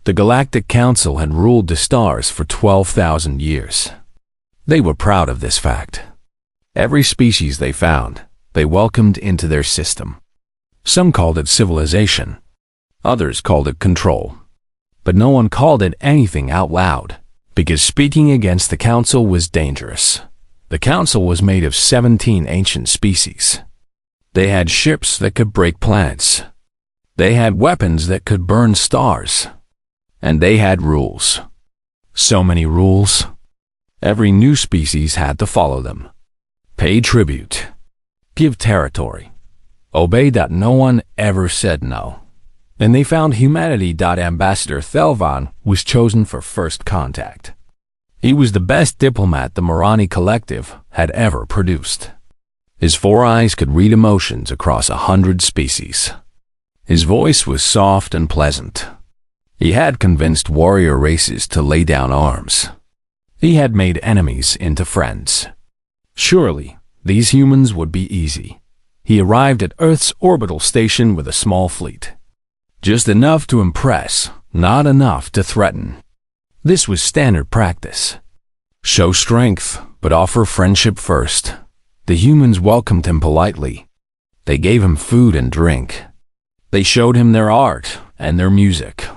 The Galactic Council had ruled the stars for 12,000 years. They were proud of this fact. Every species they found, they welcomed into their system. Some called it civilization. Others called it control. But no one called it anything out loud, because speaking against the Council was dangerous. The Council was made of 17 ancient species. They had ships that could break planets. They had weapons that could burn stars. And they had rules. So many rules. Every new species had to follow them. Pay tribute. Give territory. Obey. No one ever said no. And they found humanity. Ambassador Thelvan was chosen for first contact. He was the best diplomat the Morani Collective had ever produced. His 4 eyes could read emotions across 100 species. His voice was soft and pleasant. He had convinced warrior races to lay down arms. He had made enemies into friends. Surely, these humans would be easy. He arrived at Earth's orbital station with a small fleet. Just enough to impress, not enough to threaten. This was standard practice. Show strength, but offer friendship first. The humans welcomed him politely. They gave him food and drink. They showed him their art and their music.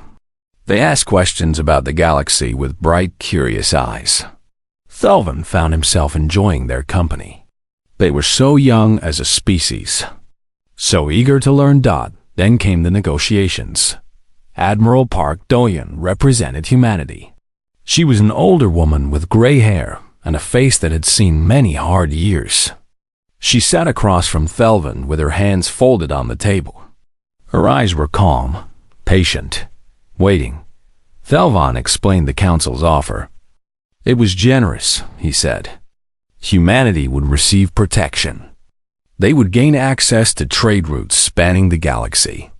They asked questions about the galaxy with bright, curious eyes. Thelvan found himself enjoying their company. They were so young as a species, so eager to learn. Then came the negotiations. Admiral Park Doyen represented humanity. She was an older woman with gray hair and a face that had seen many hard years. She sat across from Thelvan with her hands folded on the table. Her eyes were calm, patient, waiting. Thelvan explained the Council's offer. It was generous, he said. Humanity would receive protection. They would gain access to trade routes spanning the galaxy.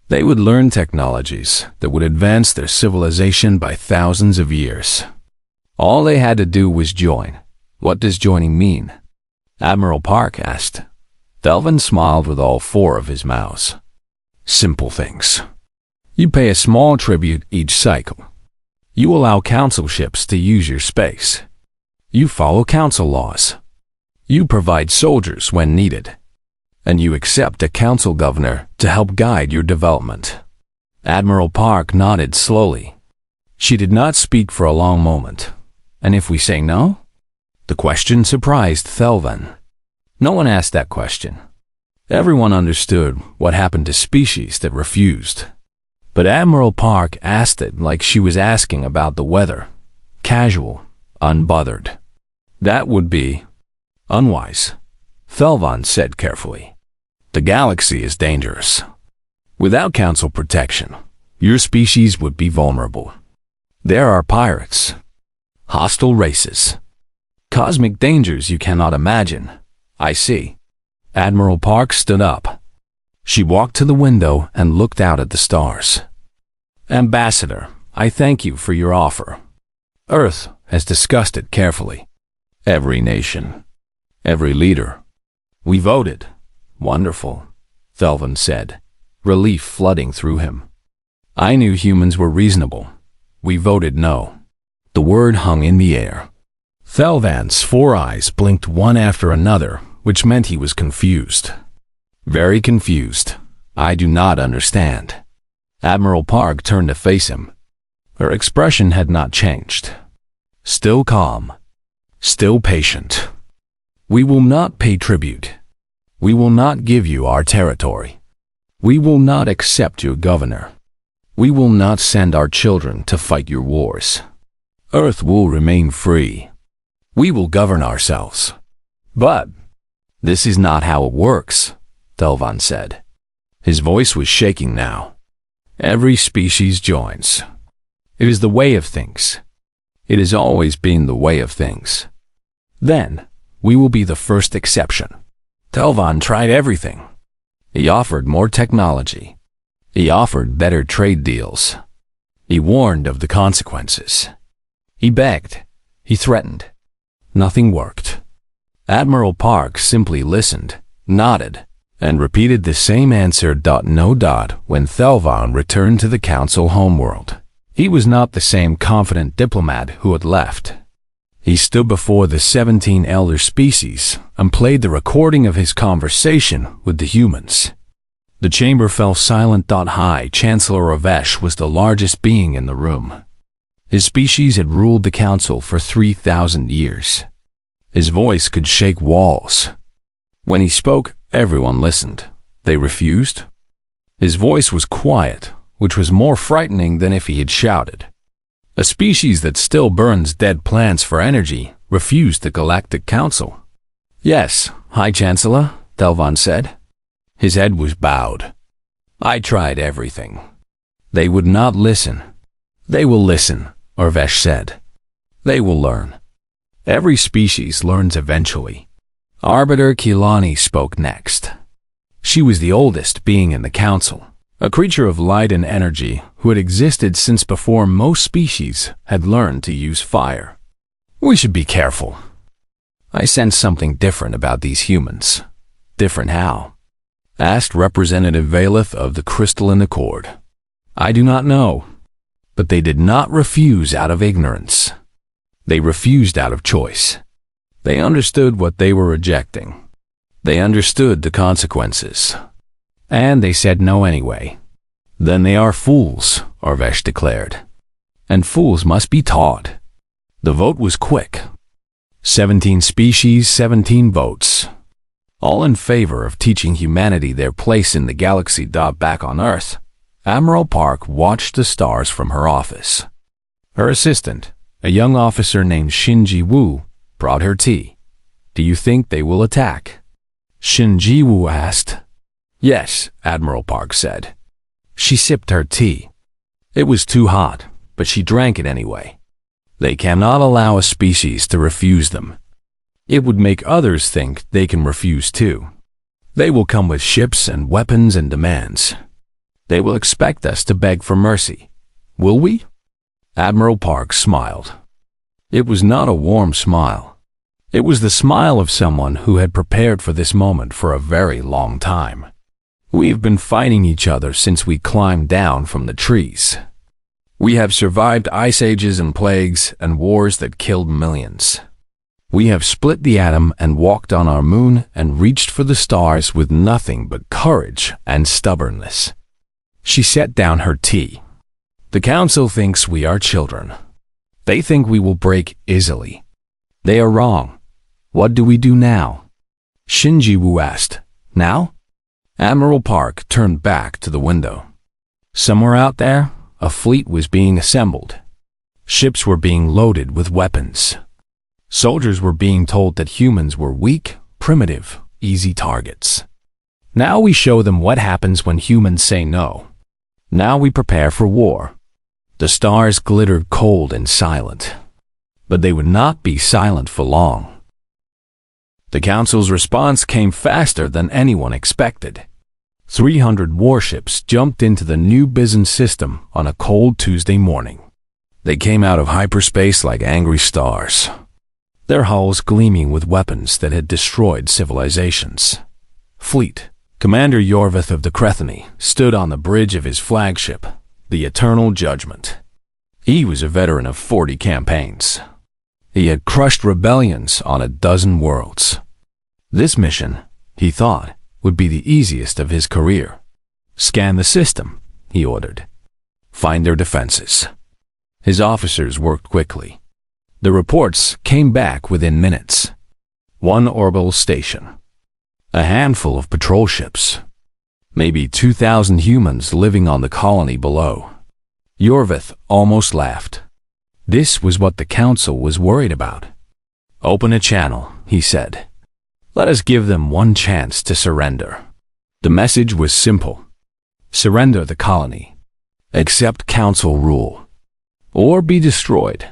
They would learn technologies that would advance their civilization by thousands of years. All they had to do was join. What does joining mean? Admiral Park asked. Thelvan smiled with all 4 of his mouths. Simple things. You pay a small tribute each cycle. You allow Council ships to use your space. You follow Council laws. You provide soldiers when needed. And you accept a Council governor to help guide your development. Admiral Park nodded slowly. She did not speak for a long moment. And if we say no? The question surprised Thelvan. No one asked that question. Everyone understood what happened to species that refused. But Admiral Park asked it like she was asking about the weather. Casual, unbothered. That would be unwise, Thelvan said carefully. The galaxy is dangerous. Without Council protection, your species would be vulnerable. There are pirates, hostile races, cosmic dangers you cannot imagine. I see. Admiral Park stood up. She walked to the window and looked out at the stars. Ambassador, I thank you for your offer. Earth has discussed it carefully. Every nation, every leader. We voted. Wonderful, Thelvan said, relief flooding through him. I knew humans were reasonable. We voted no. The word hung in the air. Thelvan's 4 eyes blinked one after another, which meant he was confused. Very confused. I do not understand. Admiral Park turned to face him. Her expression had not changed. Still calm. Still patient. We will not pay tribute. We will not give you our territory. We will not accept your governor. We will not send our children to fight your wars. Earth will remain free. We will govern ourselves. But this is not how it works, Thelvan said. His voice was shaking now. Every species joins. It is the way of things. It has always been the way of things. Then, we will be the first exception. Thelvan tried everything. He offered more technology. He offered better trade deals. He warned of the consequences. He begged. He threatened. Nothing worked. Admiral Park simply listened, nodded, and repeated the same answer. No. When Thelvan returned to the Council homeworld, He was not the same confident diplomat who had left. He stood before the 17 elder species and played the recording of his conversation with the humans. The chamber fell silent. High Chancellor Ravesh was the largest being in the room. His species had ruled the council for 3,000 years. His voice could shake walls. When he spoke, everyone listened. They refused. His voice was quiet, which was more frightening than if he had shouted. A species that still burns dead plants for energy refused the Galactic Council. "Yes, High Chancellor," Delvan said. His head was bowed. "I tried everything. They would not listen." "They will listen," Ravesh said. "They will learn. Every species learns eventually." Arbiter Kilani spoke next. She was the oldest being in the council, a creature of light and energy who had existed since before most species had learned to use fire. "We should be careful. I sense something different about these humans." "Different how?" asked Representative Valeth of the Crystalline Accord. "I do not know." But they did not refuse out of ignorance. They refused out of choice. They understood what they were rejecting. They understood the consequences. And they said no anyway. "Then they are fools," Ravesh declared. "And fools must be taught." The vote was quick. 17 species, 17 votes. All in favor of teaching humanity their place in the galaxy. Back on Earth, Admiral Park watched the stars from her office. Her assistant, a young officer named Shinji Wu, brought her tea. "Do you think they will attack?" Shinji Wu asked. "Yes," Admiral Park said. She sipped her tea. It was too hot, but she drank it anyway. They cannot allow a species to refuse them. It would make others think they can refuse too. They will come with ships and weapons and demands. They will expect us to beg for mercy. Will we? Admiral Park smiled. It was not a warm smile. It was the smile of someone who had prepared for this moment for a very long time. "We have been fighting each other since we climbed down from the trees. We have survived ice ages and plagues and wars that killed millions. We have split the atom and walked on our moon and reached for the stars with nothing but courage and stubbornness." She set down her tea. "The council thinks we are children. They think we will break easily. They are wrong. What do we do now?" Shinji Wu asked. "Now?" Admiral Park turned back to the window. Somewhere out there, a fleet was being assembled. Ships were being loaded with weapons. Soldiers were being told that humans were weak, primitive, easy targets. Now we show them what happens when humans say no. Now we prepare for war. The stars glittered cold and silent. But they would not be silent for long. The Council's response came faster than anyone expected. 300 warships jumped into the new business system on a cold Tuesday morning. They came out of hyperspace like angry stars, their hulls gleaming with weapons that had destroyed civilizations. Fleet Commander Yorvith of the Crethony stood on the bridge of his flagship, the Eternal Judgment. He was a veteran of 40 campaigns. He had crushed rebellions on a dozen worlds. This mission, he thought, would be the easiest of his career. "Scan the system," he ordered. "Find their defenses." His officers worked quickly. The reports came back within minutes. 1 orbital station. A handful of patrol ships. Maybe 2,000 humans living on the colony below. Yorvith almost laughed. This was what the Council was worried about. "Open a channel," he said. "Let us give them one chance to surrender." The message was simple. Surrender the colony. Accept Council rule. Or be destroyed.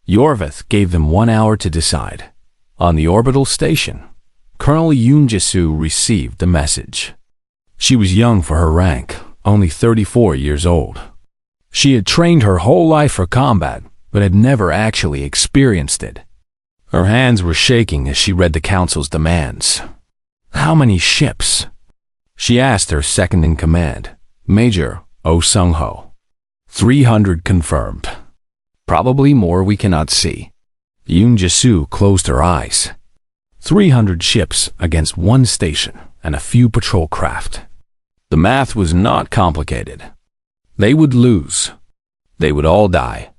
Yorvith gave them 1 hour to decide. On the orbital station, Colonel Yunjisu received the message. She was young for her rank, only 34 years old. She had trained her whole life for combat, but had never actually experienced it. Her hands were shaking as she read the Council's demands. "How many ships?" she asked her second-in-command, Major Oh Sung-ho. 300 confirmed. Probably more we cannot see. Yoon Jae-soo closed her eyes. 300 ships against one station and a few patrol craft. The math was not complicated. They would lose. They would all die.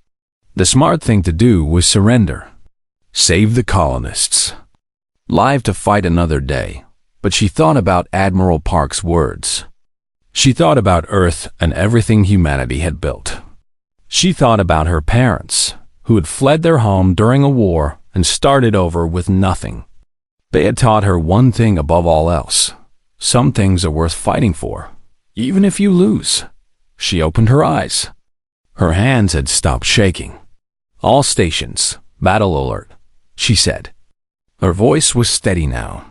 The smart thing to do was surrender. Save the colonists. Live to fight another day. But she thought about Admiral Park's words. She thought about Earth and everything humanity had built. She thought about her parents, who had fled their home during a war and started over with nothing. They had taught her one thing above all else. Some things are worth fighting for, even if you lose. She opened her eyes. Her hands had stopped shaking. All stations, battle alert, she said. Her voice was steady now.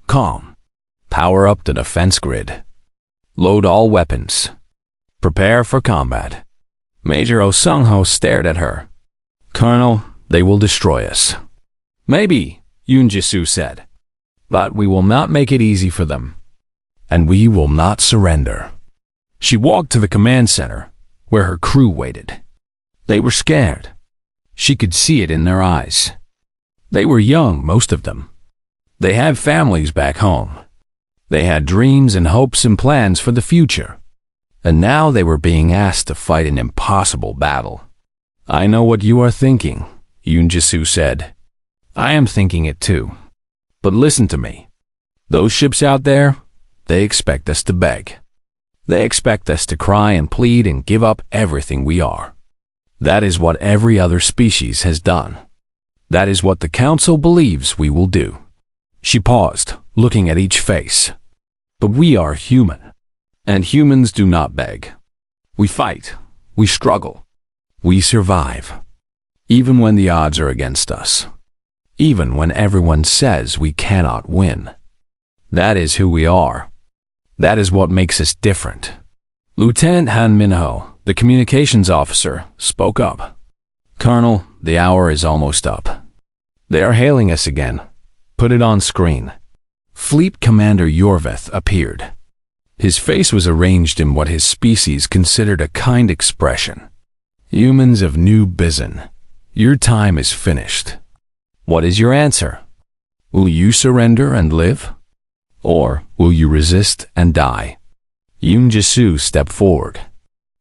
Calm. Power up the defense grid. Load all weapons. Prepare for combat. Major Oh Sung-ho stared at her. Colonel, they will destroy us. Maybe, Yoon Jae-soo said. But we will not make it easy for them. And we will not surrender. She walked to the command center, where her crew waited. They were scared. She could see it in their eyes. They were young, most of them. They had families back home. They had dreams and hopes and plans for the future. And now they were being asked to fight an impossible battle. I know what you are thinking, Yoon Jae-soo said. I am thinking it too. But listen to me. Those ships out there, they expect us to beg. They expect us to cry and plead and give up everything we are. That is what every other species has done. That is what the Council believes we will do. She paused, looking at each face. But we are human. And humans do not beg. We fight. We struggle. We survive. Even when the odds are against us. Even when everyone says we cannot win. That is who we are. That is what makes us different. Lieutenant Han Min-ho, the communications officer, spoke up. Colonel, the hour is almost up. They are hailing us again. Put it on screen. Fleet Commander Yorveth appeared. His face was arranged in what his species considered a kind expression. Humans of New Bizen, your time is finished. What is your answer? Will you surrender and live? Or will you resist and die? Yoon Jae-soo stepped forward.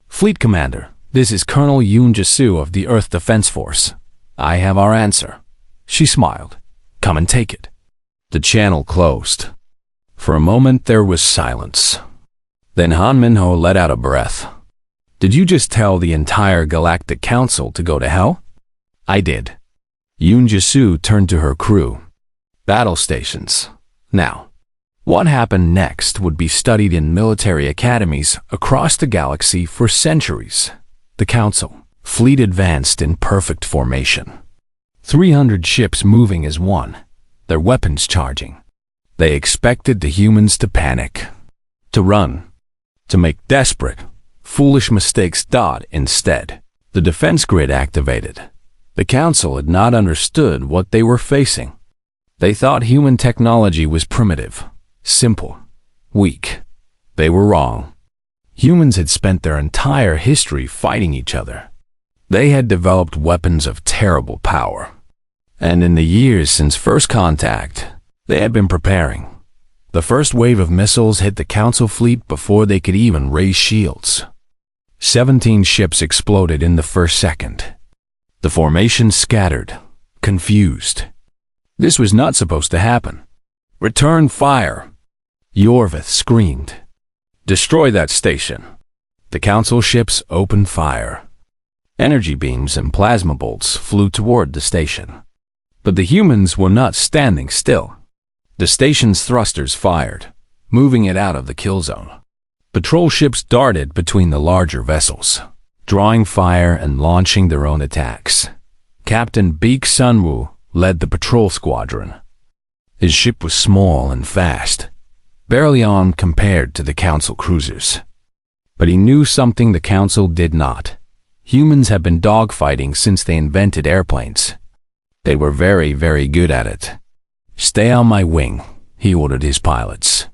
Fleet Commander, this is Colonel Yoon Jae-soo of the Earth Defense Force. I have our answer. She smiled. Come and take it. The channel closed. For a moment there was silence. Then Han Min-ho let out a breath. Did you just tell the entire Galactic Council to go to hell? I did. Yoon Jae-soo turned to her crew. Battle stations. Now, what happened next would be studied in military academies across the galaxy for centuries. The Council. Fleet advanced in perfect formation. 300 ships moving as one, their weapons charging. They expected the humans to panic, to run, to make desperate, foolish mistakes. Instead, the defense grid activated. The Council had not understood what they were facing. They thought human technology was primitive, simple, weak. They were wrong. Humans had spent their entire history fighting each other. They had developed weapons of terrible power. And in the years since first contact, they had been preparing. The first wave of missiles hit the Council fleet before they could even raise shields. 17 ships exploded in the first second. The formation scattered, confused. This was not supposed to happen. Return fire! Yorveth screamed. Destroy that station. The Council ships opened fire. Energy beams and plasma bolts flew toward the station. But the humans were not standing still. The station's thrusters fired, moving it out of the kill zone. Patrol ships darted between the larger vessels, drawing fire and launching their own attacks. Captain Baek Sun-woo led the patrol squadron. His ship was small and fast, barely armed compared to the Council cruisers. But he knew something the Council did not. Humans have been dogfighting since they invented airplanes. They were very, very good at it. Stay on my wing, he ordered his pilots.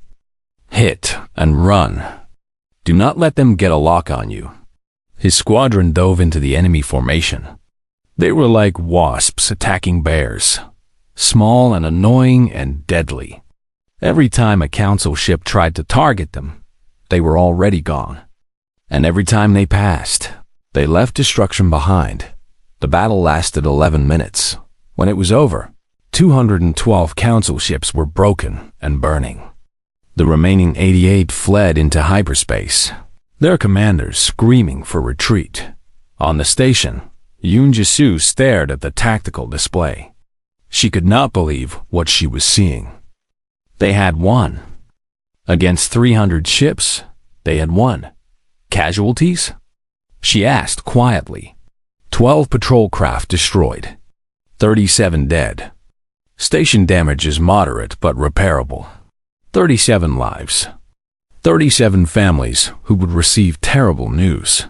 Hit and run. Do not let them get a lock on you. His squadron dove into the enemy formation. They were like wasps attacking bears, small and annoying and deadly. Every time a council ship tried to target them, they were already gone. And every time they passed, they left destruction behind. The battle lasted 11 minutes. When it was over, 212 council ships were broken and burning. The remaining 88 fled into hyperspace, their commanders screaming for retreat. On the station, Yoon Ji-soo stared at the tactical display. She could not believe what she was seeing. They had won. Against 300 ships, they had won. Casualties? She asked quietly. 12 patrol craft destroyed. 37 dead. Station damage is moderate but repairable. 37 lives. 37 families who would receive terrible news.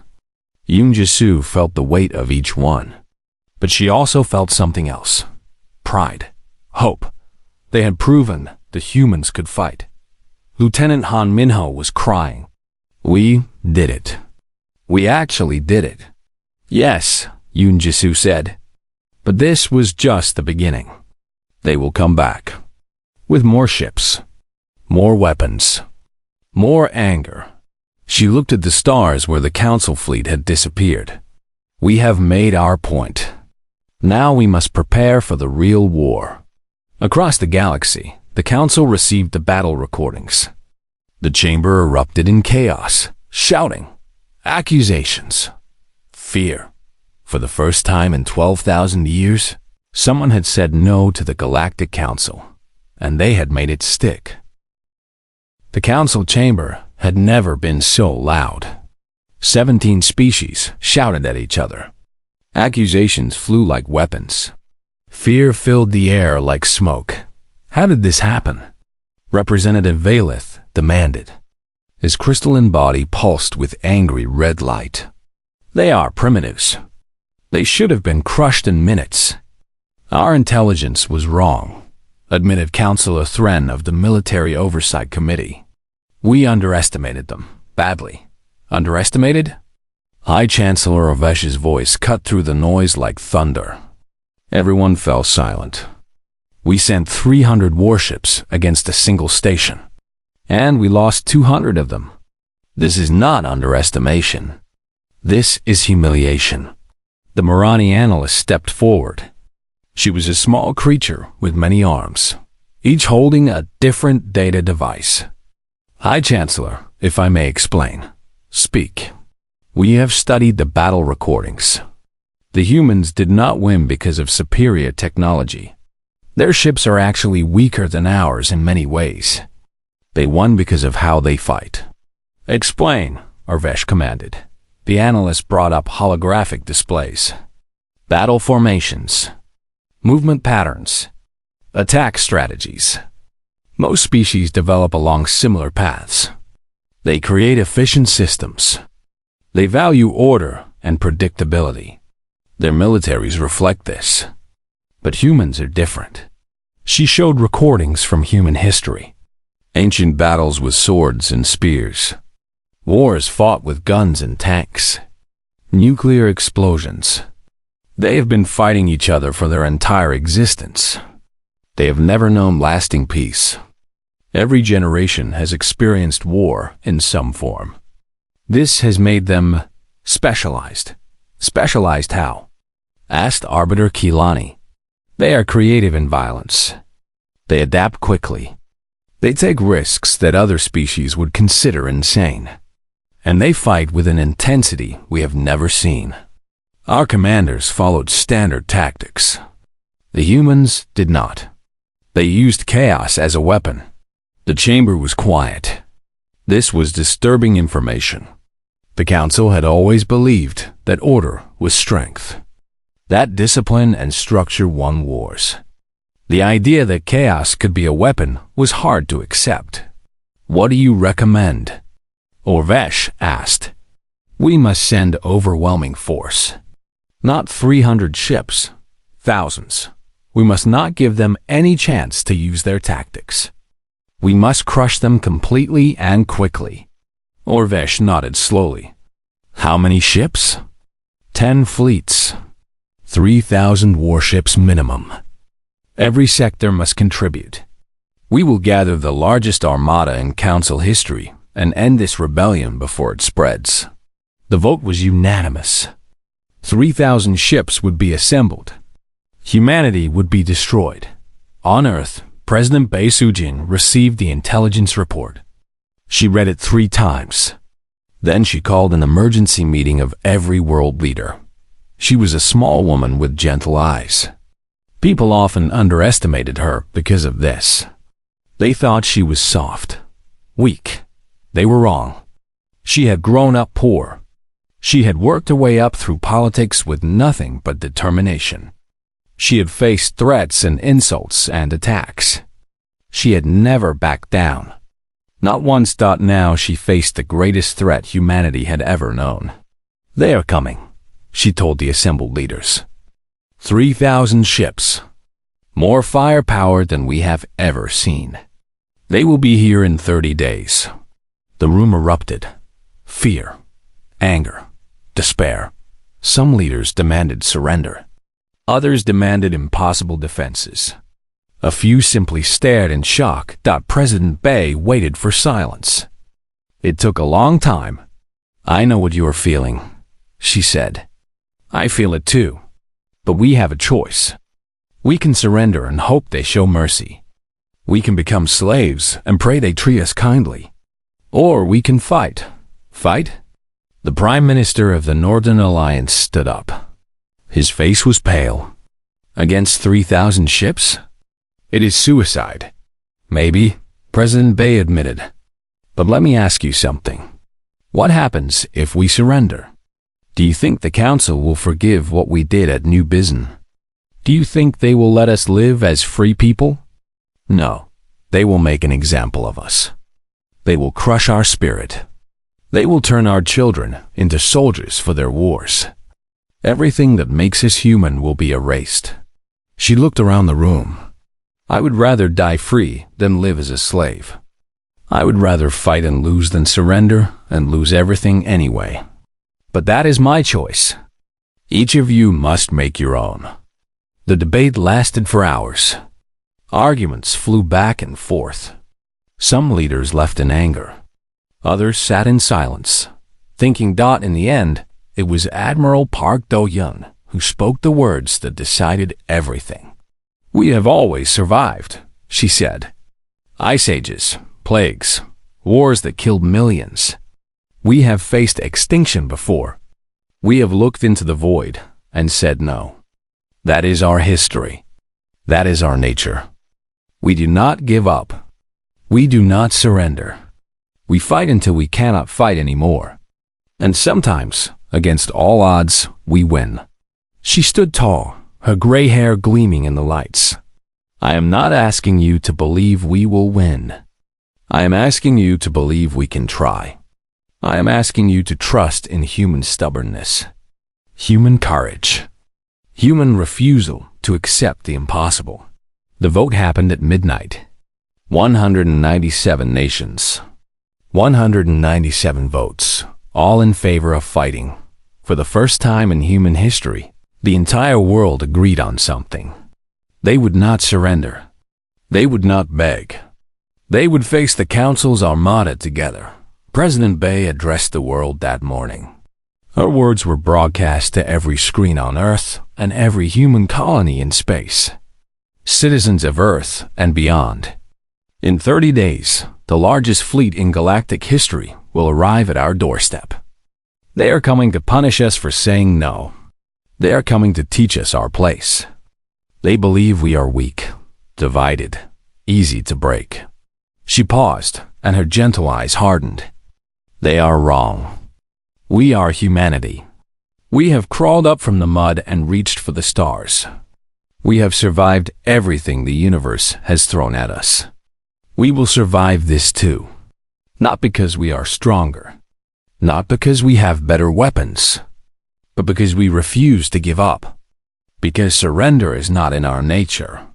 Yoon Ji-soo felt the weight of each one. But she also felt something else. Pride. Hope. They had proven the humans could fight. Lieutenant Han Minho was crying. We did it. We actually did it. Yes, Yoon Ji-soo said. But this was just the beginning. They will come back. With more ships. More weapons. More anger. She looked at the stars where the council fleet had disappeared. We have made our point. Now we must prepare for the real war. Across the galaxy, the council received the battle recordings. The chamber erupted in chaos, shouting, accusations, fear. For the first time in 12,000 years, someone had said no to the Galactic Council, and they had made it stick. The council chamber had never been so loud. 17 species shouted at each other. Accusations flew like weapons. Fear filled the air like smoke. How did this happen? Representative Valeth demanded. His crystalline body pulsed with angry red light. They are primitives. They should have been crushed in minutes. Our intelligence was wrong, admitted Councillor Thren of the Military Oversight Committee. We underestimated them, badly. Underestimated? High Chancellor Avesh's voice cut through the noise like thunder. Everyone fell silent. We sent 300 warships against a single station, and we lost 200 of them. This is not underestimation. This is humiliation. The Morani analyst stepped forward. She was a small creature with many arms, each holding a different data device. High Chancellor, if I may explain, speak. We have studied the battle recordings. The humans did not win because of superior technology. Their ships are actually weaker than ours in many ways. They won because of how they fight. Explain, Arvesh commanded. The analyst brought up holographic displays. Battle formations. Movement patterns. Attack strategies. Most species develop along similar paths. They create efficient systems. They value order and predictability. Their militaries reflect this. But humans are different. She showed recordings from human history. Ancient battles with swords and spears. Wars fought with guns and tanks. Nuclear explosions. They have been fighting each other for their entire existence. They have never known lasting peace. Every generation has experienced war in some form. This has made them specialized. Specialized how? Asked Arbiter Kilani. They are creative in violence. They adapt quickly. They take risks that other species would consider insane. And they fight with an intensity we have never seen. Our commanders followed standard tactics. The humans did not. They used chaos as a weapon. The chamber was quiet. This was disturbing information. The council had always believed that order was strength. That discipline and structure won wars. The idea that chaos could be a weapon was hard to accept. What do you recommend? Orvesh asked. We must send overwhelming force. Not 300 ships. Thousands. We must not give them any chance to use their tactics. We must crush them completely and quickly. Orvesh nodded slowly. How many ships? 10 fleets. 3,000 warships minimum. Every sector must contribute. We will gather the largest armada in Council history and end this rebellion before it spreads. The vote was unanimous. 3,000 ships would be assembled. Humanity would be destroyed. On Earth, President Bae Sujin received the intelligence report. She read it 3 times. Then she called an emergency meeting of every world leader. She was a small woman with gentle eyes. People often underestimated her because of this. They thought she was soft, weak. They were wrong. She had grown up poor. She had worked her way up through politics with nothing but determination. She had faced threats and insults and attacks. She had never backed down. Not once. Now she faced the greatest threat humanity had ever known. They are coming, she told the assembled leaders. 3,000 ships. More firepower than we have ever seen. They will be here in 30 days. The room erupted. Fear, anger, despair. Some leaders demanded surrender. Others demanded impossible defenses. A few simply stared in shock. President Bae waited for silence. It took a long time. I know what you are feeling, she said. I feel it too. But we have a choice. We can surrender and hope they show mercy. We can become slaves and pray they treat us kindly. Or we can fight. Fight? The Prime Minister of the Northern Alliance stood up. His face was pale. Against 3,000 ships? It is suicide. Maybe, President Bae admitted. But let me ask you something. What happens if we surrender? Do you think the Council will forgive what we did at New Bizen? Do you think they will let us live as free people? No, they will make an example of us. They will crush our spirit. They will turn our children into soldiers for their wars. Everything that makes us human will be erased. She looked around the room. I would rather die free than live as a slave. I would rather fight and lose than surrender and lose everything anyway. But that is my choice. Each of you must make your own. The debate lasted for hours. Arguments flew back and forth. Some leaders left in anger. Others sat in silence, thinking. In the end, it was Admiral Park Do-yeon who spoke the words that decided everything. We have always survived, she said. Ice ages, plagues, wars that killed millions. We have faced extinction before. We have looked into the void and said no. That is our history. That is our nature. We do not give up. We do not surrender. We fight until we cannot fight anymore. And sometimes, against all odds, we win. She stood tall, her gray hair gleaming in the lights. I am not asking you to believe we will win. I am asking you to believe we can try. I am asking you to trust in human stubbornness, human courage, human refusal to accept the impossible. The vote happened at midnight. 197 nations. 197 votes, all in favor of fighting. For the first time in human history, the entire world agreed on something. They would not surrender. They would not beg. They would face the Council's armada together. President Bae addressed the world that morning. Her words were broadcast to every screen on Earth and every human colony in space. Citizens of Earth and beyond. In 30 days, the largest fleet in galactic history will arrive at our doorstep. They are coming to punish us for saying no. They are coming to teach us our place. They believe we are weak, divided, easy to break. She paused, and her gentle eyes hardened. They are wrong. We are humanity. We have crawled up from the mud and reached for the stars. We have survived everything the universe has thrown at us. We will survive this too. Not because we are stronger. Not because we have better weapons. But because we refuse to give up. Because surrender is not in our nature.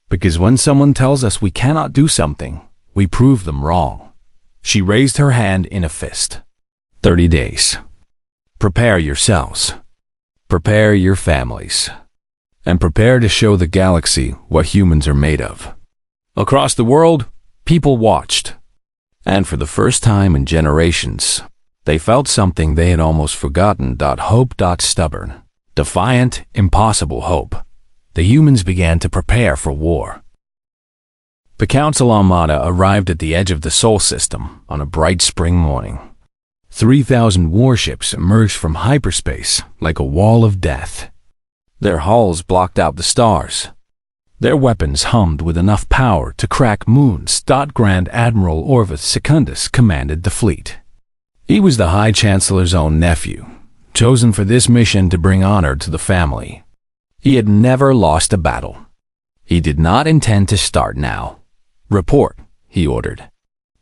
Because when someone tells us we cannot do something, we prove them wrong. She raised her hand in a fist. 30 days. Prepare yourselves. Prepare your families. And prepare to show the galaxy what humans are made of. Across the world, people watched. And for the first time in generations, they felt something they had almost forgotten. Hope. Stubborn, defiant, impossible hope. The humans began to prepare for war. The Council Armada arrived at the edge of the Sol system on a bright spring morning. 3,000 warships emerged from hyperspace like a wall of death. Their hulls blocked out the stars. Their weapons hummed with enough power to crack moons. Grand Admiral Orvis Secundus commanded the fleet. He was the High Chancellor's own nephew, chosen for this mission to bring honor to the family. He had never lost a battle. He did not intend to start now. Report, he ordered.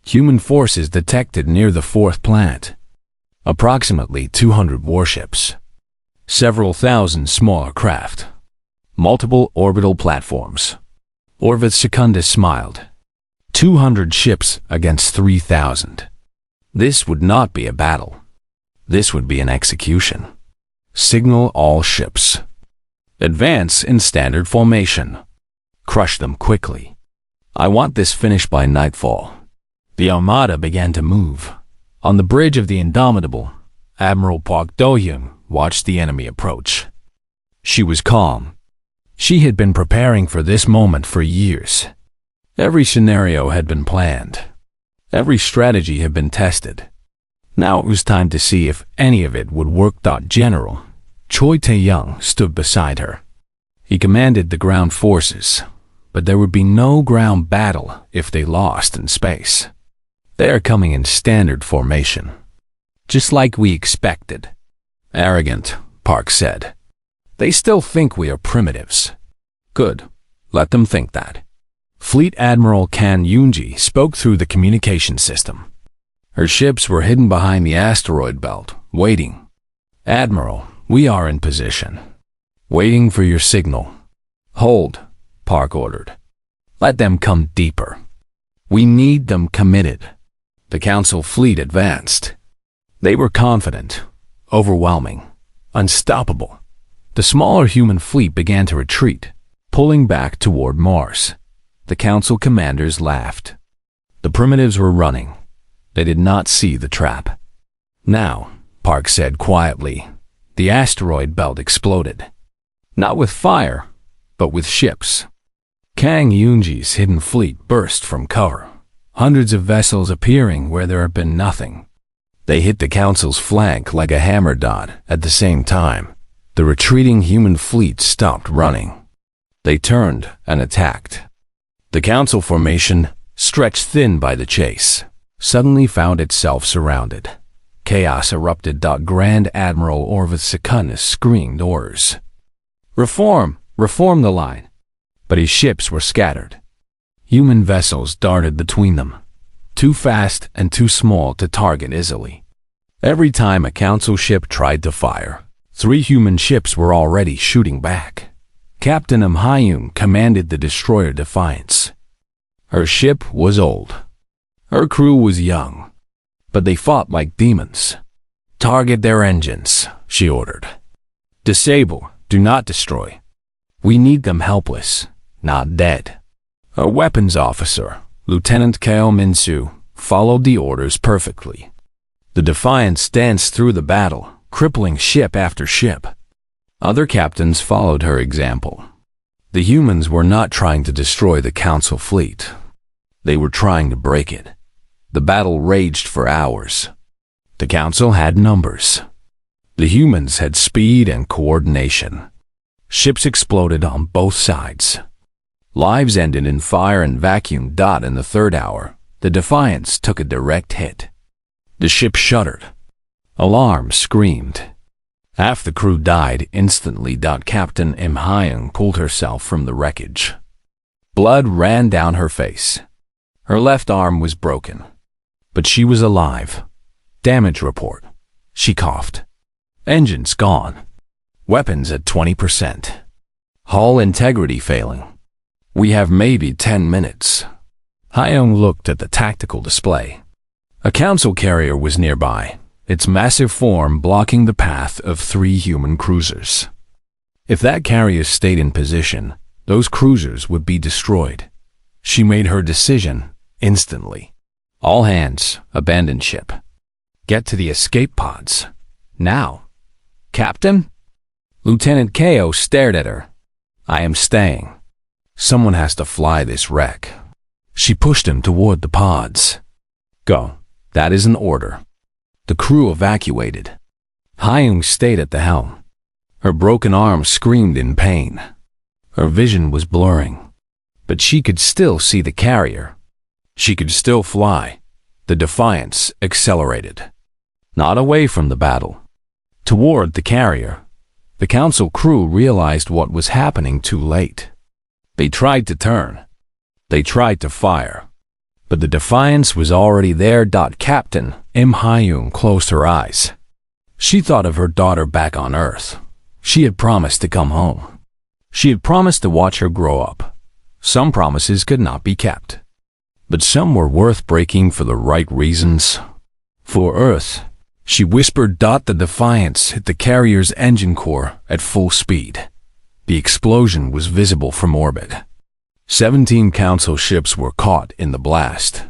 Human forces detected near the fourth planet. Approximately 200 warships. Several thousand smaller craft. Multiple orbital platforms. Orvis Secundus smiled. 200 ships against 3,000. This would not be a battle. This would be an execution. Signal all ships. Advance in standard formation. Crush them quickly. I want this finished by nightfall. The Armada began to move. On the bridge of the Indomitable, Admiral Park Do-young watched the enemy approach. She was calm. She had been preparing for this moment for years. Every scenario had been planned. Every strategy had been tested. Now it was time to see if any of it would work. General Choi Tae-young stood beside her. He commanded the ground forces, but there would be no ground battle if they lost in space. They are coming in standard formation. Just like we expected. Arrogant, Park said. They still think we are primitives. Good. Let them think that. Fleet Admiral Kan Yoonji spoke through the communication system. Her ships were hidden behind the asteroid belt, waiting. Admiral, we are in position. Waiting for your signal. Hold, Park ordered. Let them come deeper. We need them committed. The Council fleet advanced. They were confident, overwhelming, unstoppable. The smaller human fleet began to retreat, pulling back toward Mars. The Council commanders laughed. The primitives were running. They did not see the trap. Now, Park said quietly, the asteroid belt exploded. Not with fire, but with ships. Kang Yoonji's hidden fleet burst from cover, hundreds of vessels appearing where there had been nothing. They hit the Council's flank like a hammer. At the same time, the retreating human fleet stopped running. They turned and attacked. The Council formation, stretched thin by the chase, suddenly found itself surrounded. Chaos erupted. Grand Admiral Orvis Secundus screamed orders. Reform! Reform the line! But his ships were scattered. Human vessels darted between them, too fast and too small to target easily. Every time a Council ship tried to fire, 3 human ships were already shooting back. Captain Hyung commanded the destroyer Defiance. Her ship was old. Her crew was young, but they fought like demons. Target their engines, she ordered. Disable, do not destroy. We need them helpless, not dead. A weapons officer, Lieutenant Kao Min-soo, followed the orders perfectly. The Defiance danced through the battle, crippling ship after ship. Other captains followed her example. The humans were not trying to destroy the Council fleet. They were trying to break it. The battle raged for hours. The Council had numbers. The humans had speed and coordination. Ships exploded on both sides. Lives ended in fire and vacuum. In the third hour, the Defiance took a direct hit. The ship shuddered. Alarms screamed. Half the crew died instantly. Captain Hyung pulled herself from the wreckage. Blood ran down her face. Her left arm was broken, but she was alive. Damage report. She coughed. Engines gone. Weapons at 20%. Hull integrity failing. We have maybe 10 minutes. Hyung looked at the tactical display. A Council carrier was nearby, its massive form blocking the path of 3 human cruisers. If that carrier stayed in position, those cruisers would be destroyed. She made her decision instantly. All hands, abandon ship. Get to the escape pods. Now. Captain? Lieutenant Ko stared at her. I am staying. Someone has to fly this wreck. She pushed him toward the pods. Go. That is an order. The crew evacuated. Hyung stayed at the helm. Her broken arm screamed in pain. Her vision was blurring. But she could still see the carrier. She could still fly. The Defiance accelerated. Not away from the battle. Toward the carrier. The council crew realized what was happening too late. They tried to turn. They tried to fire. But the Defiance was already there. Captain Im Hyung closed her eyes. She thought of her daughter back on Earth. She had promised to come home. She had promised to watch her grow up. Some promises could not be kept. But some were worth breaking for the right reasons. For Earth, she whispered. The Defiance hit the carrier's engine core at full speed. The explosion was visible from orbit. 17 council ships were caught in the blast.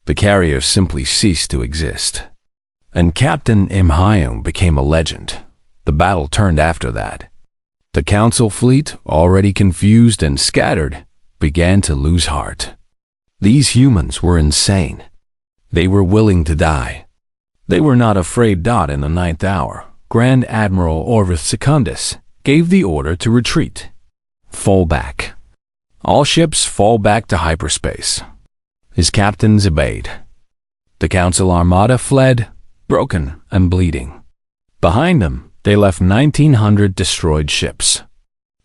The carrier simply ceased to exist. And Captain Im Hyung became a legend. The battle turned after that. The council fleet, already confused and scattered, began to lose heart. These humans were insane. They were willing to die. They were not afraid. In the 9th hour, Grand Admiral Orvis Secundus gave the order to retreat. Fall back. All ships fall back to hyperspace. His captains obeyed. The council armada fled, broken and bleeding. Behind them, they left 1,900 destroyed ships.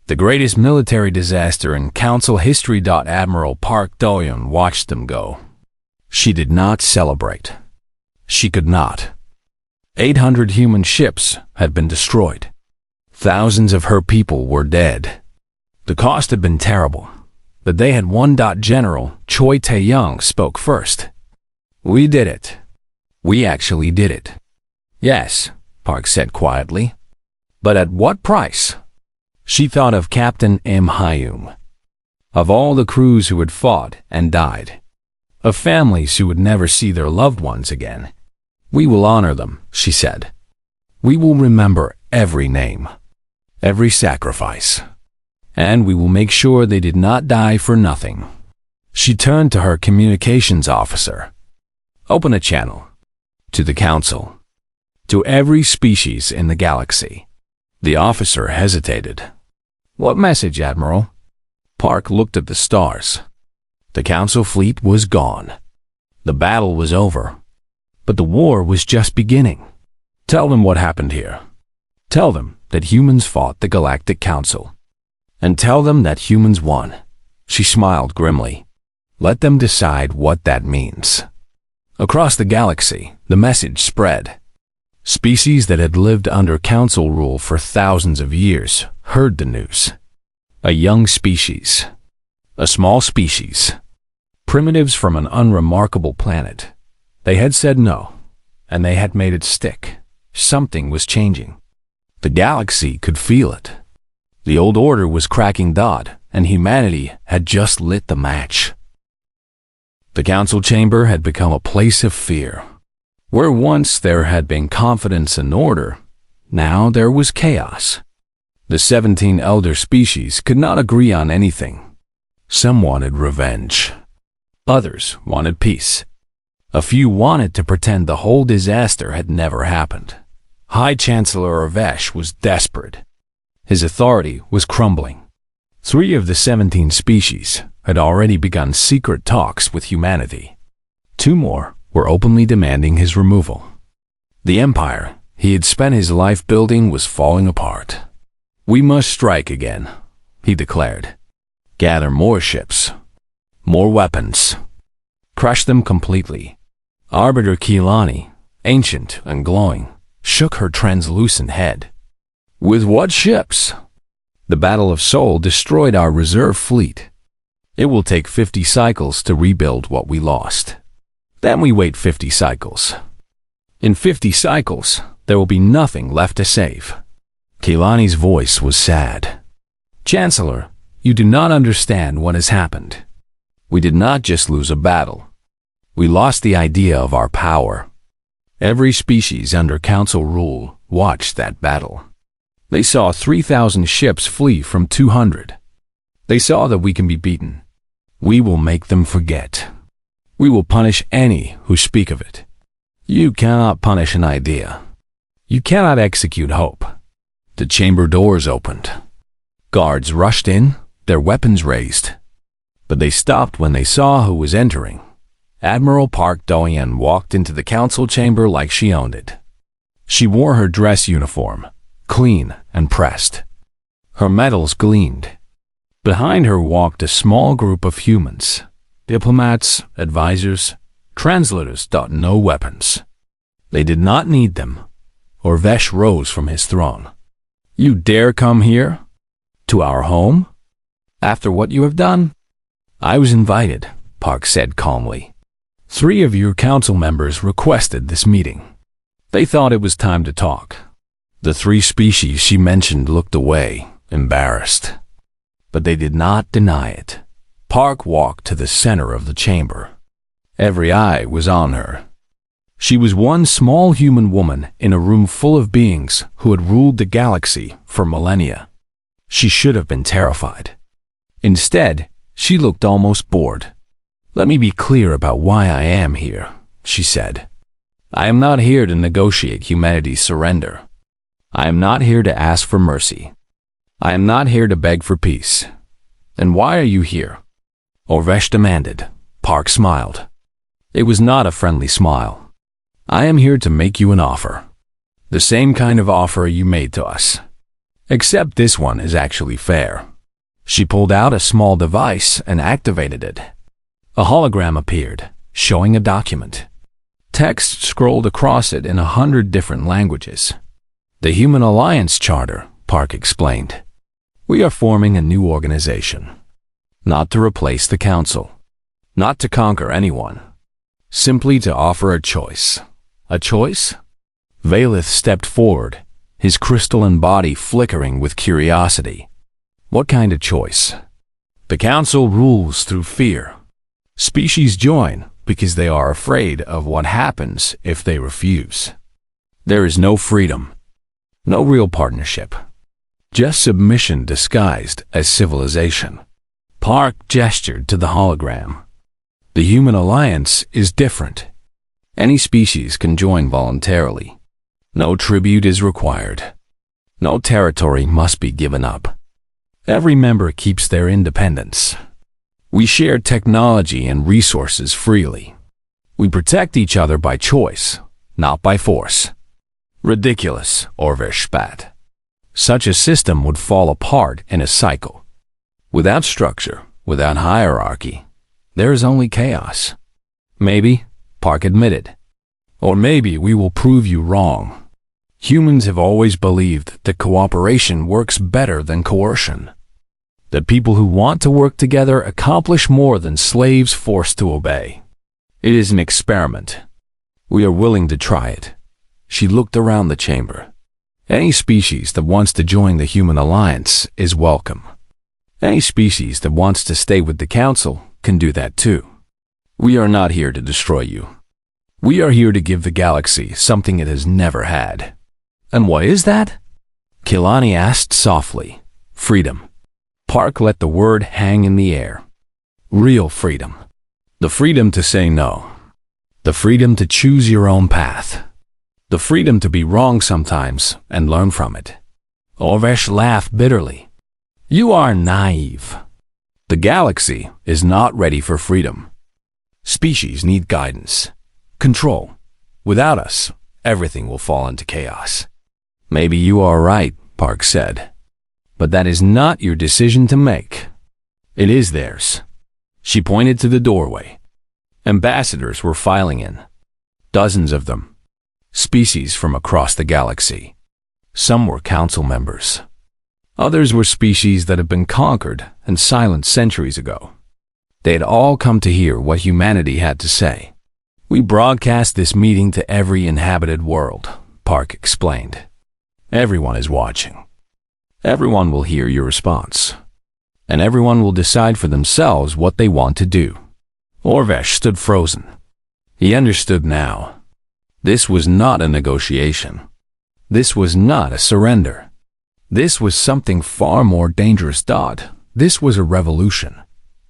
The greatest military disaster in council history. Admiral Park Do-yeon watched them go. She did not celebrate. She could not. 800 human ships had been destroyed. Thousands of her people were dead. The cost had been terrible, but they had won. General Choi Tae-young spoke first. We did it. We actually did it. Yes, Park said quietly. But at what price? She thought of Captain Im Hyung. Of all the crews who had fought and died. Of families who would never see their loved ones again. We will honor them, she said. We will remember every name. Every sacrifice. And we will make sure they did not die for nothing. She turned to her communications officer. Open a channel. To the council. To every species in the galaxy. The officer hesitated. What message, Admiral? Park looked at the stars. The council fleet was gone. The battle was over. But the war was just beginning. Tell them what happened here. Tell them that humans fought the Galactic Council. And tell them that humans won. She smiled grimly. Let them decide what that means. Across the galaxy, the message spread. Species that had lived under council rule for thousands of years heard the news. A young species. A small species. Primitives from an unremarkable planet. They had said no, and they had made it stick. Something was changing. The galaxy could feel it. The old order was cracking. And humanity had just lit the match. The council chamber had become a place of fear. Where once there had been confidence and order, now there was chaos. The 17 elder species could not agree on anything. Some wanted revenge. Others wanted peace. A few wanted to pretend the whole disaster had never happened. High Chancellor Avesh was desperate. His authority was crumbling. 3 of the 17 species had already begun secret talks with humanity. 2 more were openly demanding his removal. The empire he had spent his life building was falling apart. We must strike again, he declared. Gather more ships, more weapons, crush them completely. Arbiter Keelani, ancient and glowing, shook her translucent head. With what ships? The Battle of Seoul destroyed our reserve fleet. It will take 50 cycles to rebuild what we lost. Then we wait 50 cycles. In 50 cycles, there will be nothing left to save. Kehlani's voice was sad. Chancellor, you do not understand what has happened. We did not just lose a battle. We lost the idea of our power. Every species under Council rule watched that battle. They saw 3,000 ships flee from 200. They saw that we can be beaten. We will make them forget. We will punish any who speak of it. You cannot punish an idea. You cannot execute hope. The chamber doors opened. Guards rushed in, their weapons raised. But they stopped when they saw who was entering. Admiral Park Do-yeon walked into the council chamber like she owned it. She wore her dress uniform, clean and pressed. Her medals gleamed. Behind her walked a small group of humans, diplomats, advisors, translators. No weapons. They did not need them. Orvesh rose from his throne. You dare come here? To our home? After what you have done? I was invited, Park said calmly. 3 of your council members requested this meeting. They thought it was time to talk. The 3 species she mentioned looked away, embarrassed. But they did not deny it. Park walked to the center of the chamber. Every eye was on her. She was one small human woman in a room full of beings who had ruled the galaxy for millennia. She should have been terrified. Instead, she looked almost bored. Let me be clear about why I am here, she said. I am not here to negotiate humanity's surrender. I am not here to ask for mercy. I am not here to beg for peace. Then why are you here? Orvesh demanded. Park smiled. It was not a friendly smile. I am here to make you an offer. The same kind of offer you made to us. Except this one is actually fair. She pulled out a small device and activated it. A hologram appeared, showing a document. Text scrolled across it in 100 different languages. The Human Alliance Charter, Park explained. We are forming a new organization. Not to replace the Council. Not to conquer anyone. Simply to offer a choice. A choice? Valith stepped forward, his crystalline body flickering with curiosity. What kind of choice? The Council rules through fear. Species join because they are afraid of what happens if they refuse. There is no freedom. No real partnership. Just submission disguised as civilization. Park gestured to the hologram. The Human Alliance is different. Any species can join voluntarily. No tribute is required. No territory must be given up. Every member keeps their independence. We share technology and resources freely. We protect each other by choice, not by force. Ridiculous, Orvesh spat. Such a system would fall apart in a cycle. Without structure, without hierarchy, there is only chaos. Maybe, Park admitted. Or maybe we will prove you wrong. Humans have always believed that cooperation works better than coercion. That people who want to work together accomplish more than slaves forced to obey. It is an experiment. We are willing to try it. She looked around the chamber. Any species that wants to join the Human Alliance is welcome. Any species that wants to stay with the Council can do that too. We are not here to destroy you. We are here to give the galaxy something it has never had. And what is that? Kehlani asked softly. Freedom. Park let the word hang in the air. Real freedom. The freedom to say no. The freedom to choose your own path. The freedom to be wrong sometimes and learn from it. Orvesh laughed bitterly. You are naive. The galaxy is not ready for freedom. Species need guidance, control. Without us, everything will fall into chaos. Maybe you are right, Park said. But that is not your decision to make. It is theirs. She pointed to the doorway. Ambassadors were filing in. Dozens of them. Species from across the galaxy. Some were council members. Others were species that had been conquered and silenced centuries ago. They had all come to hear what humanity had to say. We broadcast this meeting to every inhabited world, Park explained. Everyone is watching. Everyone will hear your response. And everyone will decide for themselves what they want to do. Orvesh stood frozen. He understood now. This was not a negotiation. This was not a surrender. This was something far more dangerous. This was a revolution.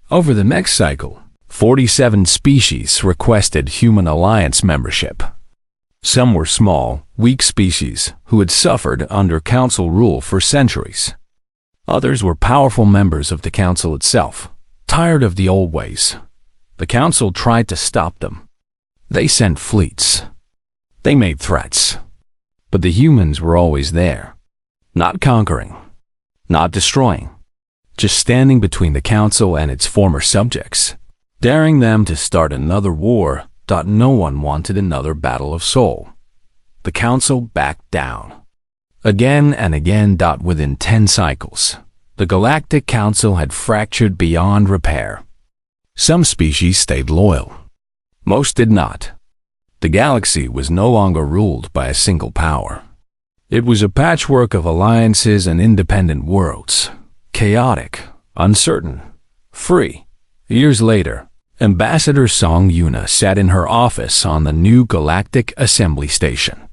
Over the next cycle, 47 species requested human alliance membership. Some were small, weak species who had suffered under council rule for centuries. Others were powerful members of the council itself, tired of the old ways. The council tried to stop them. They sent fleets. They made threats. But the humans were always there, not conquering, not destroying, just standing between the council and its former subjects, daring them to start another war. No one wanted another battle of soul. The council backed down. Again and again. Within 10 cycles, the Galactic Council had fractured beyond repair. Some species stayed loyal. Most did not. The galaxy was no longer ruled by a single power. It was a patchwork of alliances and independent worlds, chaotic, uncertain, free. Years later, Ambassador Song Yuna sat in her office on the new Galactic Assembly Station.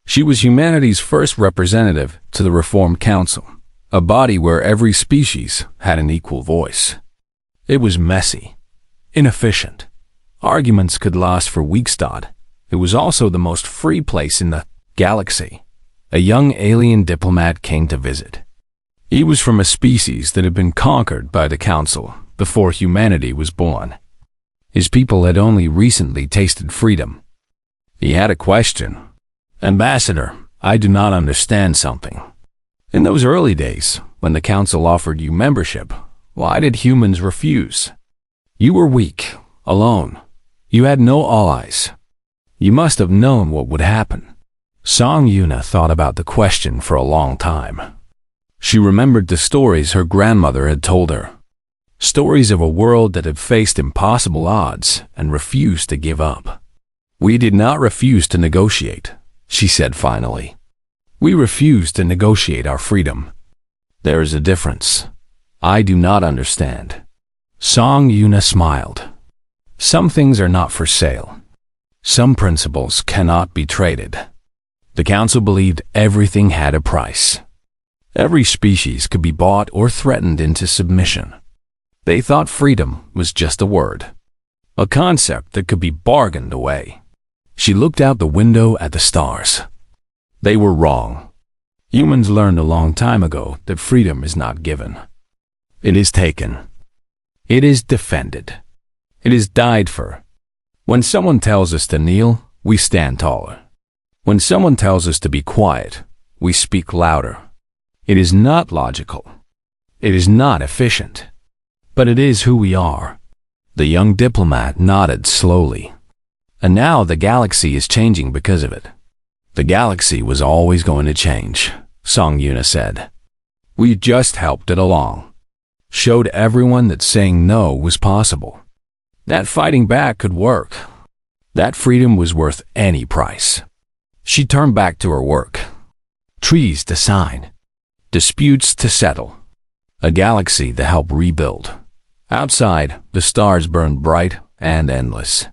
She was humanity's first representative to the Reformed Council, a body where every species had an equal voice. It was messy, inefficient. Arguments could last for weeks. It was also the most free place in the galaxy. A young alien diplomat came to visit. He was from a species that had been conquered by the Council before humanity was born. His people had only recently tasted freedom. He had a question. Ambassador, I do not understand something. In those early days, when the Council offered you membership, why did humans refuse? You were weak, alone. You had no allies. You must have known what would happen. Song Yuna thought about the question for a long time. She remembered the stories her grandmother had told her. Stories of a world that had faced impossible odds and refused to give up. We did not refuse to negotiate, she said finally. We refused to negotiate our freedom. There is a difference. I do not understand. Song Yuna smiled. Some things are not for sale. Some principles cannot be traded. The Council believed everything had a price. Every species could be bought or threatened into submission. They thought freedom was just a word, a concept that could be bargained away. She looked out the window at the stars. They were wrong. Humans learned a long time ago that freedom is not given. It is taken. It is defended. It is died for. When someone tells us to kneel, we stand taller. When someone tells us to be quiet, we speak louder. It is not logical. It is not efficient. But it is who we are. The young diplomat nodded slowly. And now the galaxy is changing because of it. The galaxy was always going to change, Song Yuna said. We just helped it along. Showed everyone that saying no was possible. That fighting back could work. That freedom was worth any price. She turned back to her work. Trees to sign. Disputes to settle. A galaxy to help rebuild. Outside, the stars burned bright and endless.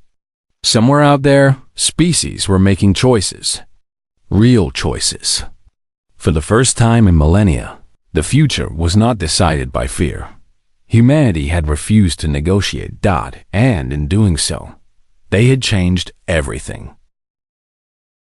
Somewhere out there, species were making choices. Real choices. For the first time in millennia, the future was not decided by fear. Humanity had refused to negotiate. And in doing so, they had changed everything.